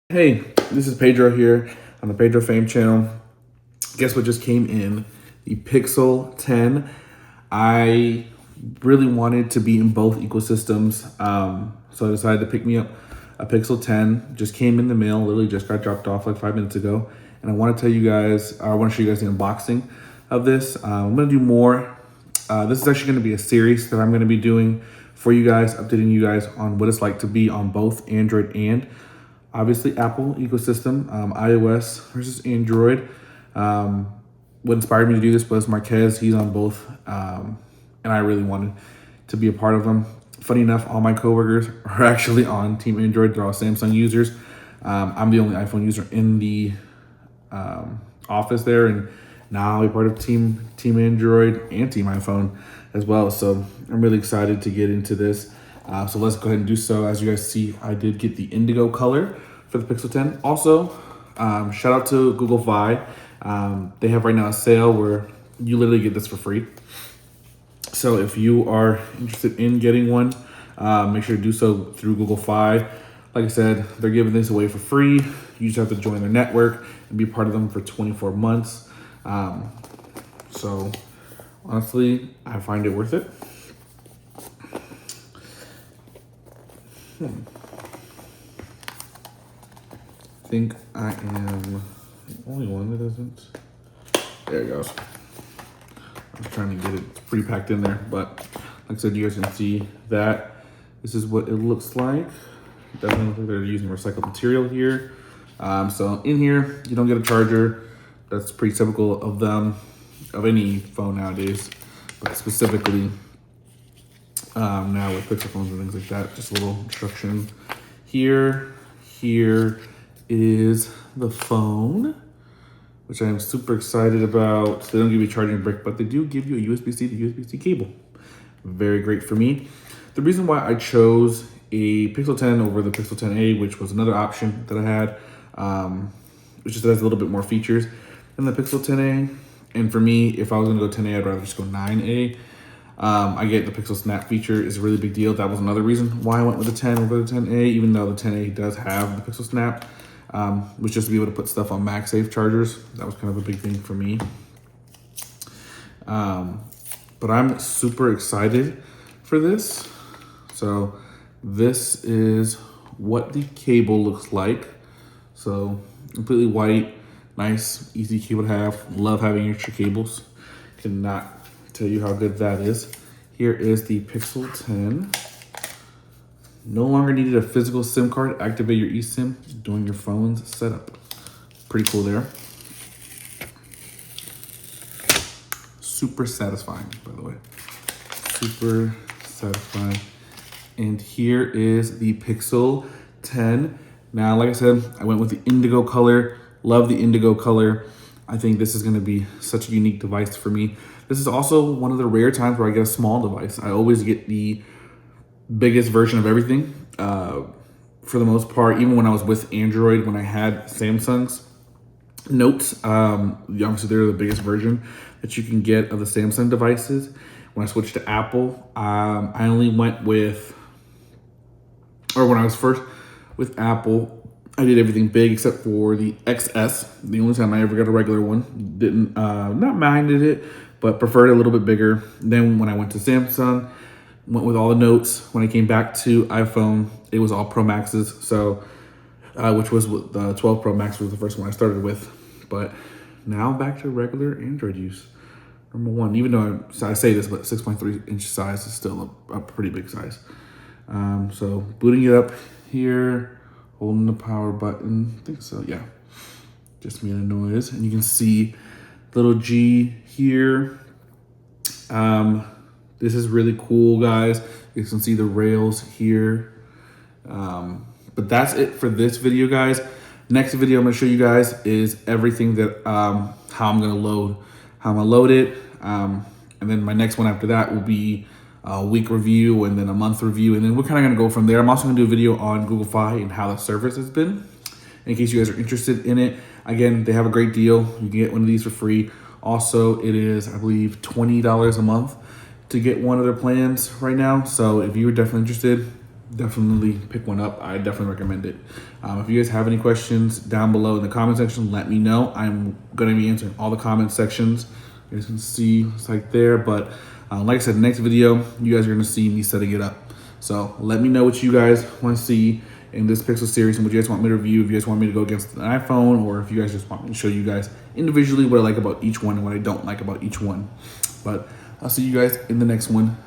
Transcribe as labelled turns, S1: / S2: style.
S1: Hey, this is Pedro here on the Pedro Fame channel. Guess what just came in? The Pixel 10. I really wanted to be in both ecosystems, so I decided to pick me up a Pixel 10. Just came in the mail, literally just got dropped off like 5 minutes ago. And I want to tell you guys, I want to show you guys the unboxing of this. I'm going to do more. This is actually going to be a series that I'm going to be doing for you guys, updating you guys on what it's like to be on both Android and obviously Apple ecosystem, iOS versus Android. What inspired me to do this was Marquez. He's on both, and I really wanted to be a part of them. Funny enough, all my coworkers are actually on Team Android. They're all Samsung users. I'm the only iPhone user in the office there, and now I'll be part of Team Android and Team iPhone as well. So I'm really excited to get into this. So let's go ahead and do so. As you guys see, I did get the Indigo color for the Pixel 10. Also, shout out to Google Fi. They have right now a sale where you literally get this for free. So if you are interested in getting one, make sure to do so through Google Fi. Like I said, they're giving this away for free. You just have to join their network and be part of them for 24 months. So honestly, I find it worth it. I think I am the only one that doesn't. There it goes. I was trying to get it pretty packed in there, but like I said, you guys can see that. This is what it looks like. It doesn't look like they're using recycled material here. So in here, you don't get a charger. That's pretty typical of them, of any phone nowadays, but specifically now with Pixel phones and things like that. Just a little instruction here. Here is the phone, which I am super excited about. They don't give you a charging brick, but they do give you a USB-C to USB-C cable. Very great for me. The reason why I chose a Pixel 10 over the Pixel 10a, which was another option that I had, which just has a little bit more features than the Pixel 10a. And for me, if I was gonna go 10a, I'd rather just go 9a. I get the Pixel Snap feature is a really big deal. That was another reason why I went with the 10 over the 10a, even though the 10a does have the Pixel Snap, was just to be able to put stuff on MagSafe chargers. That was kind of a big thing for me. But I'm super excited for this. So this is what the cable looks like. So completely white, nice, easy cable to have. Love having extra cables. Cannot tell you how good that is. Here is the Pixel 10. No longer needed a physical SIM card. Activate your eSIM during your phone's setup. Pretty cool there. Super satisfying, by the way. Super satisfying. And here is the Pixel 10. Now, like I said, I went with the Indigo color. Love the Indigo color. I think this is gonna be such a unique device for me. This is also one of the rare times where I get a small device. I always get the biggest version of everything. For the most part, even when I was with Android, when I had Samsung's Notes, obviously they're the biggest version that you can get of the Samsung devices. When I switched to Apple, I only went with, or when I was first with Apple, I did everything big except for the XS. The only time I ever got a regular one. Didn't, not minded it, but preferred it a little bit bigger. Then when I went to Samsung, went with all the Notes. When I came back to iPhone, it was all Pro Maxes. So, which was the 12 Pro Max was the first one I started with. But now back to regular Android use. Number one, even though I say this, but 6.3 inch size is still a pretty big size. So booting it up here, holding the power button, I think so, yeah. Just made a noise, and you can see little G here. This is really cool, guys. You can see the rails here. But that's it for this video, guys. Next video I'm gonna show you guys is everything that, how I'm gonna load it. And then my next one after that will be a week review and then a month review. And then we're kind of gonna go from there. I'm also gonna do a video on Google Fi and how the service has been, in case you guys are interested in it. Again, they have a great deal. You can get one of these for free. Also, it is, I believe, $20 a month to get one of their plans right now. So if you were definitely interested, definitely pick one up. I definitely recommend it. If you guys have any questions down below in the comment section, let me know. I'm going to be answering all the comment sections. You guys can see it's like there, but like I said, next video, you guys are going to see me setting it up. So let me know what you guys want to see in this Pixel series and what you guys want me to review. If you guys want me to go against an iPhone, or if you guys just want me to show you guys individually what I like about each one and what I don't like about each one. But I'll see you guys in the next one.